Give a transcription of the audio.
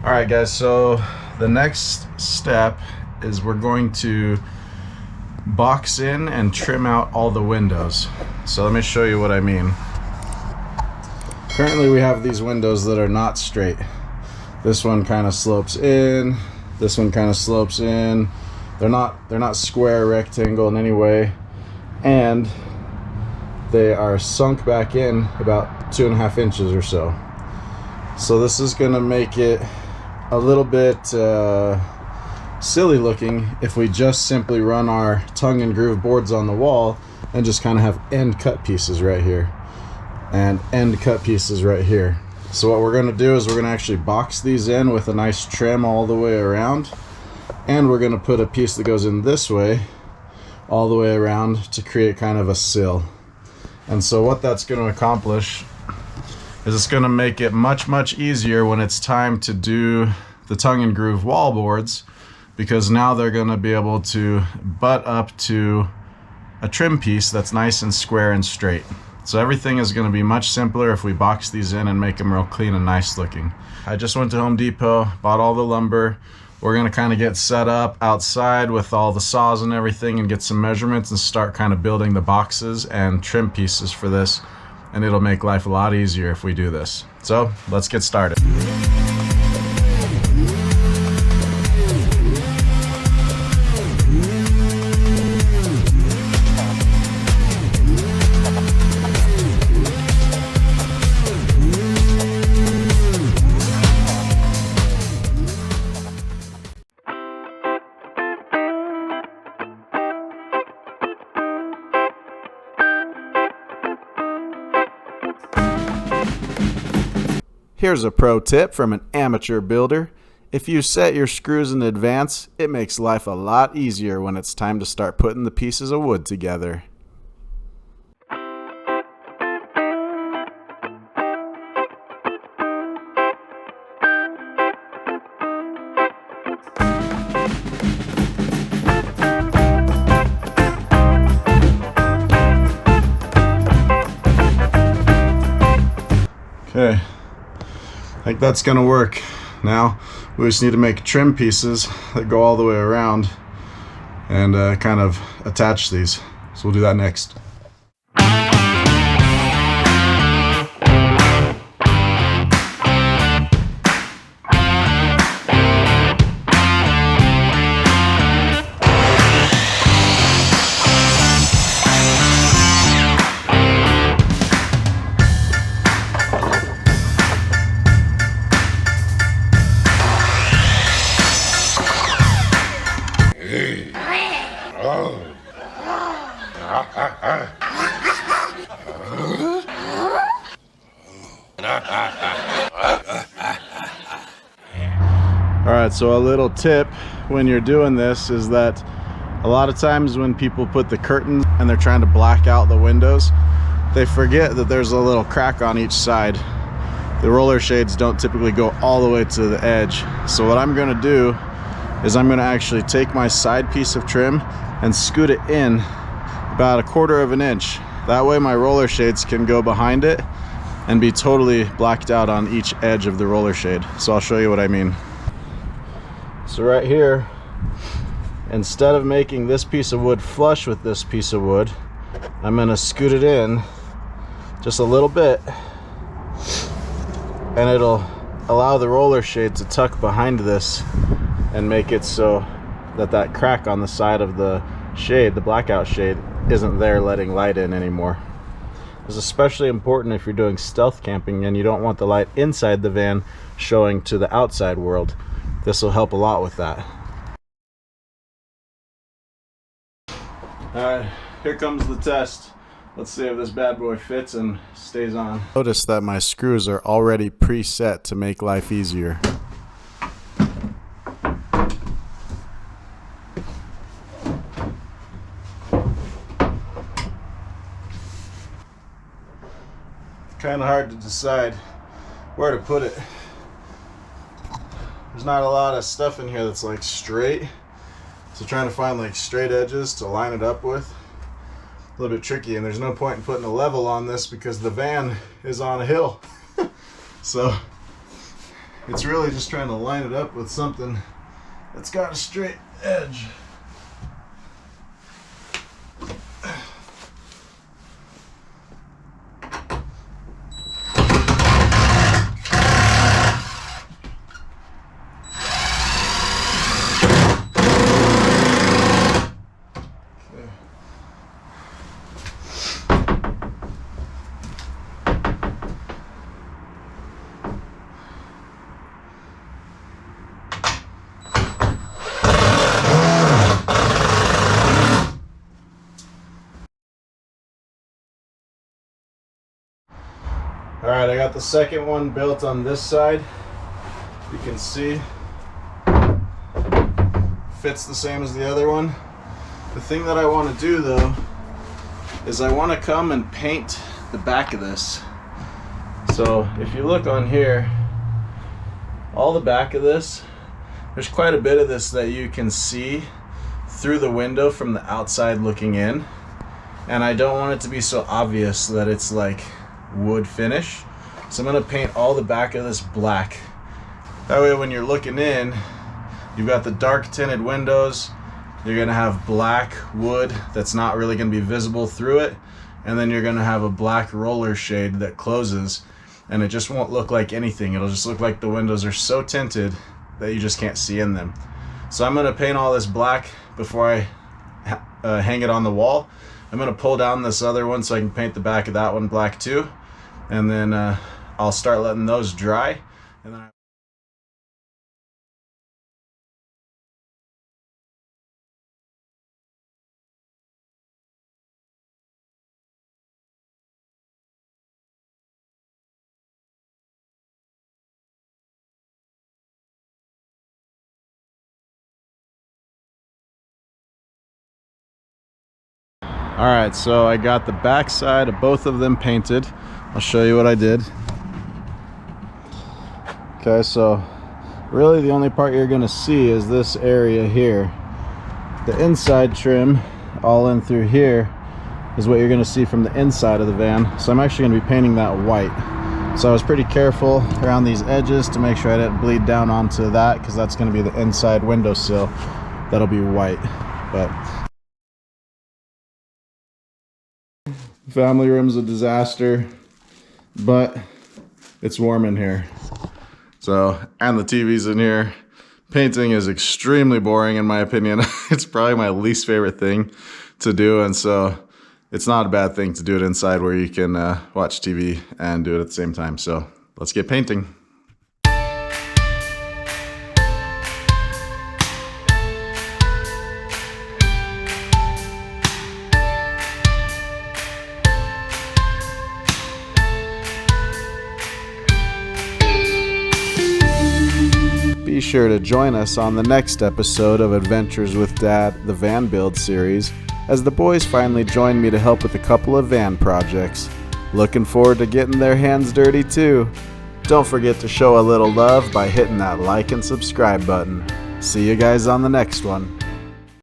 Alright guys, so the next step is we're going to box in and trim out all the windows. So let me show you what I mean. Currently we have these windows that are not straight. This one kind of slopes in, this one kind of slopes in. They're not square, rectangle in any way, and they are sunk back in about 2.5 inches or so. So this is going to make it a little bit silly looking if we just simply run our tongue and groove boards on the wall and just kind of have end cut pieces right here and end cut pieces right here. So what we're going to do is we're going to actually box these in with a nice trim all the way around, and we're going to put a piece that goes in this way all the way around to create kind of a sill. And so what that's going to accomplish is it's going to make it much easier when it's time to do the tongue and groove wall boards, because now they're going to be able to butt up to a trim piece that's nice and square and straight. So everything is going to be much simpler if we box these in and make them real clean and nice looking. I just went to Home Depot, bought all the lumber. We're going to kind of get set up outside with all the saws and everything and get some measurements and start kind of building the boxes and trim pieces for this. And it'll make life a lot easier if we do this. So let's get started. Here's a pro tip from an amateur builder. If you set your screws in advance, it makes life a lot easier when it's time to start putting the pieces of wood together. Okay. I think that's gonna work. Now we just need to make trim pieces that go all the way around and kind of attach these. So we'll do that next. Alright, so a little tip when you're doing this is that a lot of times when people put the curtains and they're trying to black out the windows, they forget that there's a little crack on each side. The roller shades don't typically go all the way to the edge. So what I'm going to do is I'm going to actually take my side piece of trim and scoot it in about 1/4 inch. That way my roller shades can go behind it and be totally blacked out on each edge of the roller shade. So I'll show you what I mean. So right here, instead of making this piece of wood flush with this piece of wood, I'm going to scoot it in just a little bit, and it'll allow the roller shade to tuck behind this and make it so that that crack on the side of the shade, the blackout shade, isn't there letting light in anymore. This is especially important if you're doing stealth camping and you don't want the light inside the van showing to the outside world. This will help a lot with that. Alright, here comes the test. Let's see if this bad boy fits and stays on. Notice that my screws are already preset to make life easier. Kind of hard to decide where to put it. There's not a lot of stuff in here that's like straight, so trying to find like straight edges to line it up with, a little bit tricky. And there's no point in putting a level on this because the van is on a hill. So It's really just trying to line it up with something that's got a straight edge. Alright, I got the second one built on this side. You can see fits the same as the other one. The thing that I want to do though is I want to come and paint the back of this. So if you look on here, all the back of this, there's quite a bit of this that you can see through the window from the outside looking in, and I don't want it to be so obvious that it's like wood finish. So I'm going to paint all the back of this black. That way when you're looking in, you've got the dark tinted windows, you're going to have black wood that's not really going to be visible through it, and then you're going to have a black roller shade that closes, and it just won't look like anything. It'll just look like the windows are so tinted that you just can't see in them. So I'm going to paint all this black before I hang it on the wall. I'm going to pull down this other one so I can paint the back of that one black too, and then I'll start letting those dry, and then Alright, so I got the back side of both of them painted. I'll show you what I did. Okay, so really the only part you're going to see is this area here. The inside trim all in through here is what you're going to see from the inside of the van. So I'm actually going to be painting that white. So I was pretty careful around these edges to make sure I didn't bleed down onto that, because that's going to be the inside windowsill. That'll be white. But family room's a disaster, but it's warm in here. So, and the TV's in here. Painting is extremely boring in my opinion. It's probably my least favorite thing to do, and so it's not a bad thing to do it inside where you can watch TV and do it at the same time. So let's get painting. Be sure to join us on the next episode of Adventures with Dad, the Van Build series, as the boys finally join me to help with a couple of van projects. Looking forward to getting their hands dirty too. Don't forget to show a little love by hitting that like and subscribe button. See you guys on the next one.